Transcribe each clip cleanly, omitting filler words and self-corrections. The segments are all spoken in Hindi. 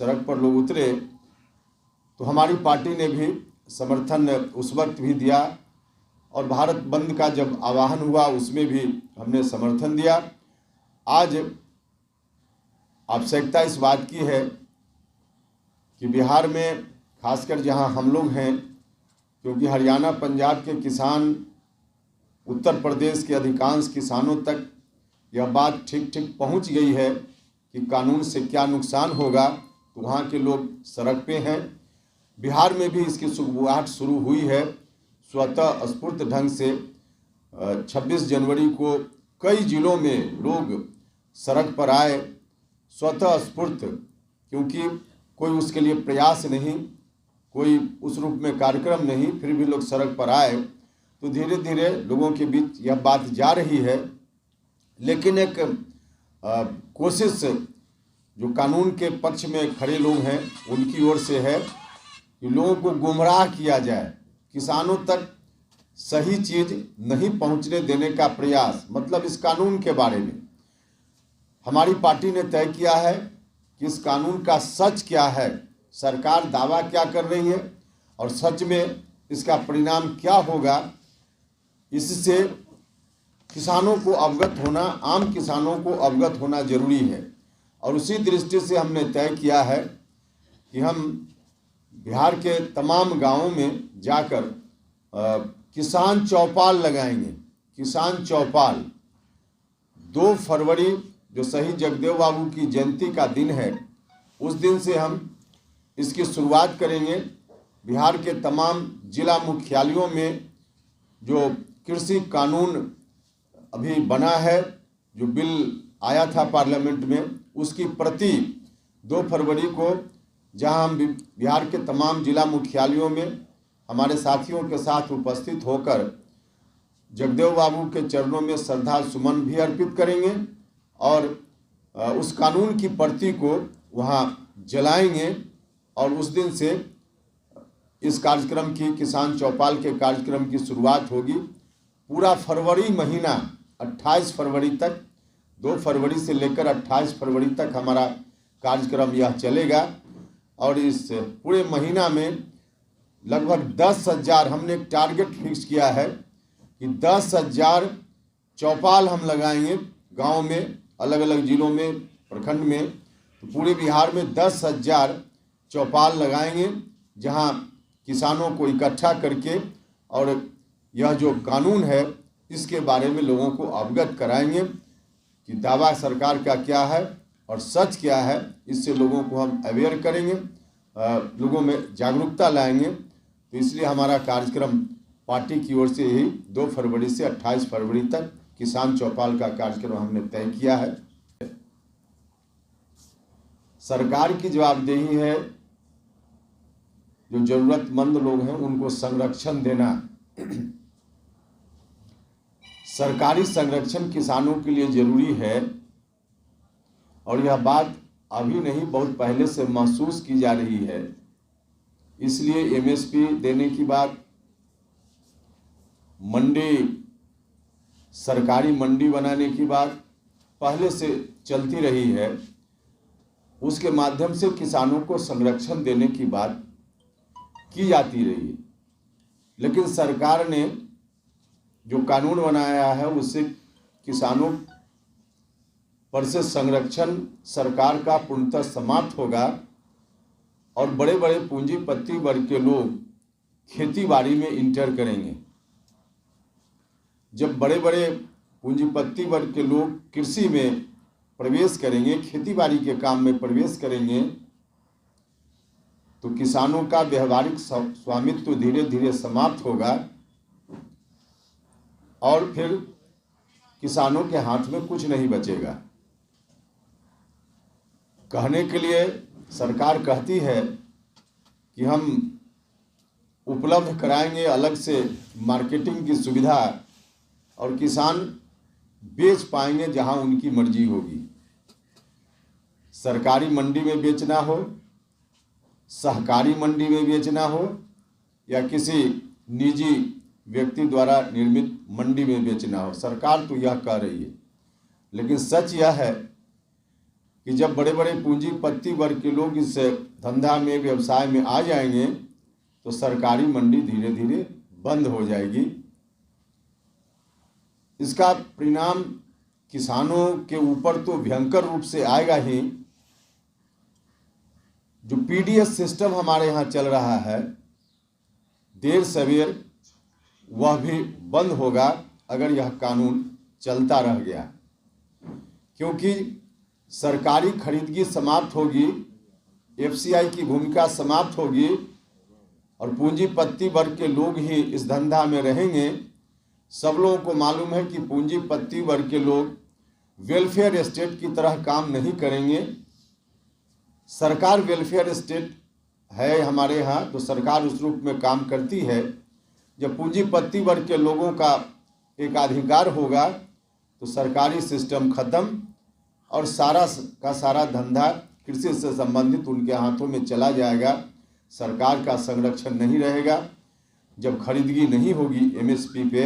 सड़क पर लोग उतरे तो हमारी पार्टी ने भी समर्थन उस वक्त भी दिया और भारत बंद का जब आह्वान हुआ उसमें भी हमने समर्थन दिया। आज आवश्यकता इस बात की है कि बिहार में खासकर जहां हम लोग हैं, क्योंकि हरियाणा पंजाब के किसान, उत्तर प्रदेश के अधिकांश किसानों तक यह बात ठीक ठीक पहुंच गई है कि कानून से क्या नुकसान होगा, तो वहाँ के लोग सड़क पे हैं। बिहार में भी इसकी शुरुआत शुरू हुई है। स्वतः स्फूर्त ढंग से 26 जनवरी को कई जिलों में लोग सड़क पर आए, स्वतः स्फूर्त, क्योंकि कोई उसके लिए प्रयास नहीं, कोई उस रूप में कार्यक्रम नहीं, फिर भी लोग सड़क पर आए। तो धीरे धीरे लोगों के बीच यह बात जा रही है। लेकिन एक कोशिश जो कानून के पक्ष में खड़े लोग हैं उनकी ओर से है कि लोगों को गुमराह किया जाए, किसानों तक सही चीज़ नहीं पहुंचने देने का प्रयास। मतलब इस कानून के बारे में हमारी पार्टी ने तय किया है कि इस कानून का सच क्या है, सरकार दावा क्या कर रही है और सच में इसका परिणाम क्या होगा। इससे किसानों को अवगत होना, आम किसानों को अवगत होना जरूरी है। और उसी दृष्टि से हमने तय किया है कि हम बिहार के तमाम गांवों में जाकर किसान चौपाल लगाएंगे। किसान चौपाल 2 फरवरी जो शहीद जगदेव बाबू की जयंती का दिन है, उस दिन से हम इसकी शुरुआत करेंगे। बिहार के तमाम जिला मुख्यालयों में जो कृषि कानून अभी बना है, जो बिल आया था पार्लियामेंट में, उसकी प्रति 2 फरवरी को जहां हम बिहार के तमाम जिला मुख्यालयों में हमारे साथियों के साथ उपस्थित होकर जगदेव बाबू के चरणों में श्रद्धा सुमन भी अर्पित करेंगे और उस कानून की प्रति को वहां जलाएंगे। और उस दिन से इस कार्यक्रम की, किसान चौपाल के कार्यक्रम की शुरुआत होगी। पूरा फरवरी महीना 28 फरवरी तक, 2 फरवरी से लेकर 28 फरवरी तक हमारा कार्यक्रम यह चलेगा। और इस पूरे महीना में लगभग 10,000, हमने एक टारगेट फिक्स किया है कि 10,000 चौपाल हम लगाएंगे गांव में, अलग अलग जिलों में, प्रखंड में। तो पूरे बिहार में 10,000 चौपाल लगाएंगे जहां किसानों को इकट्ठा करके और यह जो कानून है इसके बारे में लोगों को अवगत कराएंगे कि दावा सरकार का क्या है और सच क्या है। इससे लोगों को हम अवेयर करेंगे, लोगों में जागरूकता लाएंगे। तो इसलिए हमारा कार्यक्रम पार्टी की ओर से ही 2 फरवरी से 28 फरवरी तक किसान चौपाल का कार्यक्रम हमने तय किया है। सरकार की जवाबदेही है जो जरूरतमंद लोग हैं उनको संरक्षण देना। सरकारी संरक्षण किसानों के लिए जरूरी है और यह बात अभी नहीं, बहुत पहले से महसूस की जा रही है। इसलिए एमएसपी देने की बात, मंडी, सरकारी मंडी बनाने की बात पहले से चलती रही है। उसके माध्यम से किसानों को संरक्षण देने की बात की जाती रही है। लेकिन सरकार ने जो कानून बनाया है उससे किसानों पर से संरक्षण सरकार का पूर्णतः समाप्त होगा और बड़े बड़े पूंजीपति वर्ग के लोग खेती बाड़ी में इंटर करेंगे। जब बड़े बड़े पूंजीपति वर्ग के लोग कृषि में प्रवेश करेंगे, खेती बाड़ी के काम में प्रवेश करेंगे, तो किसानों का व्यवहारिक स्वामित्व धीरे धीरे समाप्त होगा और फिर किसानों के हाथ में कुछ नहीं बचेगा। कहने के लिए सरकार कहती है कि हम उपलब्ध कराएंगे अलग से मार्केटिंग की सुविधा और किसान बेच पाएंगे जहां उनकी मर्जी होगी। सरकारी मंडी में बेचना हो, सहकारी मंडी में बेचना हो या किसी निजी व्यक्ति द्वारा निर्मित मंडी में बेचना हो, सरकार तो यह कह रही है। लेकिन सच यह है कि जब बड़े बड़े पूंजीपति वर्ग के लोग इस धंधा में, व्यवसाय में आ जाएंगे तो सरकारी मंडी धीरे धीरे बंद हो जाएगी। इसका परिणाम किसानों के ऊपर तो भयंकर रूप से आएगा ही। जो पीडीएस सिस्टम हमारे यहाँ चल रहा है, देर सवेर वह भी बंद होगा अगर यह कानून चलता रह गया, क्योंकि सरकारी खरीदगी समाप्त होगी, एफसीआई की भूमिका समाप्त होगी और पूंजीपति वर्ग के लोग ही इस धंधा में रहेंगे। सब लोगों को मालूम है कि पूंजीपति वर्ग के लोग वेलफेयर स्टेट की तरह काम नहीं करेंगे। सरकार वेलफेयर स्टेट है हमारे यहाँ, तो सरकार उस रूप में काम करती है। जब पूंजीपति वर्ग के लोगों का एक अधिकार होगा तो सरकारी सिस्टम खत्म और सारा का सारा धंधा कृषि से संबंधित उनके हाथों में चला जाएगा। सरकार का संरक्षण नहीं रहेगा। जब खरीदगी नहीं होगी एमएसपी पे,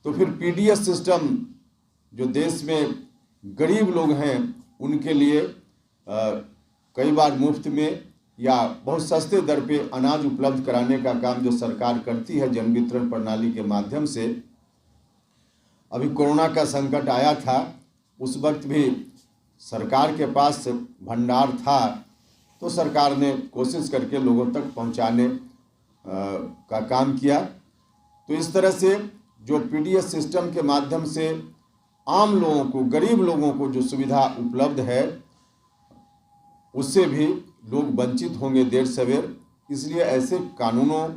तो फिर पीडीएस सिस्टम जो देश में गरीब लोग हैं उनके लिए कई बार मुफ्त में या बहुत सस्ते दर पे अनाज उपलब्ध कराने का काम जो सरकार करती है जन वितरण प्रणाली के माध्यम से। अभी कोरोना का संकट आया था, उस वक्त भी सरकार के पास भंडार था, तो सरकार ने कोशिश करके लोगों तक पहुंचाने का काम किया। तो इस तरह से जो पीडीएस सिस्टम के माध्यम से आम लोगों को, गरीब लोगों को जो सुविधा उपलब्ध है, उससे भी लोग वंचित होंगे देर सवेर। इसलिए ऐसे कानूनों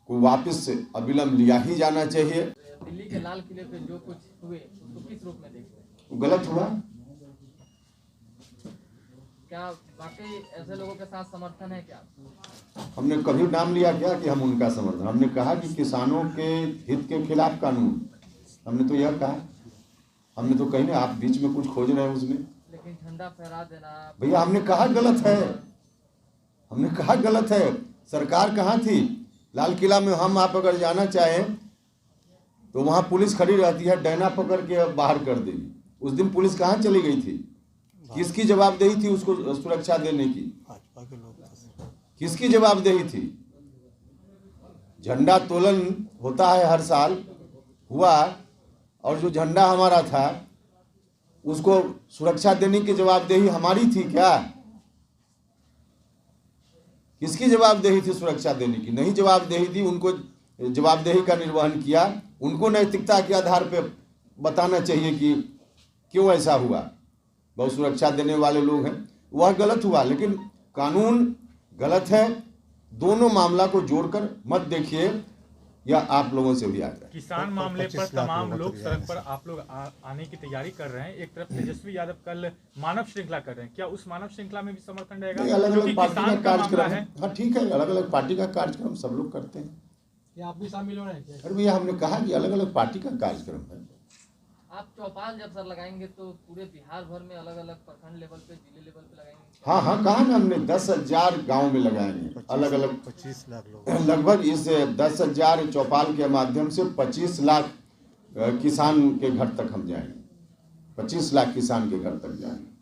को वापस अविलंब लिया ही जाना चाहिए। दिल्ली के लाल किले पे जो कुछ हुए उसको किस रूप में देखते हैं? गलत हुआ। क्या वाकई ऐसे लोगों के साथ समर्थन है क्या? हमने कभी नाम लिया क्या कि हम उनका समर्थन? हमने कहा कि किसानों के हित के खिलाफ कानून, हमने तो यह कहा। हमने तो कहीं ना, आप बीच में कुछ खोज रहे हैं उसमें। लेकिन झंडा फहरा देना भैया, हमने कहा गलत है, हमने कहा गलत है। सरकार कहाँ थी? लाल किला में हम आप अगर जाना चाहें तो वहाँ पुलिस खड़ी रहती है, डंडा पकड़ के बाहर कर देगी। उस दिन पुलिस कहाँ चली गई थी? किसकी जवाबदेही थी उसको सुरक्षा देने की? किसकी जवाबदेही थी? झंडा तोलन होता है हर साल, हुआ, और जो झंडा हमारा था उसको सुरक्षा देने की जवाबदेही हमारी थी क्या? किसकी जवाबदेही थी सुरक्षा देने की? नहीं जवाबदेही थी, उनको जवाबदेही का निर्वहन किया। उनको नैतिकता के आधार पे बताना चाहिए कि क्यों ऐसा हुआ। बहुत सुरक्षा देने वाले लोग हैं, वह गलत हुआ, लेकिन कानून गलत है। दोनों मामला को जोड़कर मत देखिए, या आप लोगों से भी आता है। किसान मामले पर तमाम लोग सड़क पर आप लोग आने की तैयारी कर रहे हैं। एक तरफ तेजस्वी यादव कल मानव श्रृंखला कर रहे हैं, क्या उस मानव श्रृंखला में भी समर्थन रहेगा? अलग अलग पार्टी का कार्यक्रम है। हाँ ठीक है, अलग अलग पार्टी का कार्यक्रम सब लोग करते हैं। क्या आप भी शामिल हो रहे हैं? अरे भैया, हमने कहा कि अलग अलग पार्टी का कार्यक्रम है। आप चौपाल जब सर लगाएंगे तो पूरे बिहार भर में अलग अलग प्रखंड लेवल पे, जिले लेवल पे लगाएंगे? हाँ हाँ, कहा ना हमने 10,000 गाँव में लगाएंगे, अलग अलग 25 लाख लोग। लगभग इस 10,000 चौपाल के माध्यम से 25 लाख किसान के घर तक हम जाएंगे। 25 लाख किसान के घर तक जाएंगे।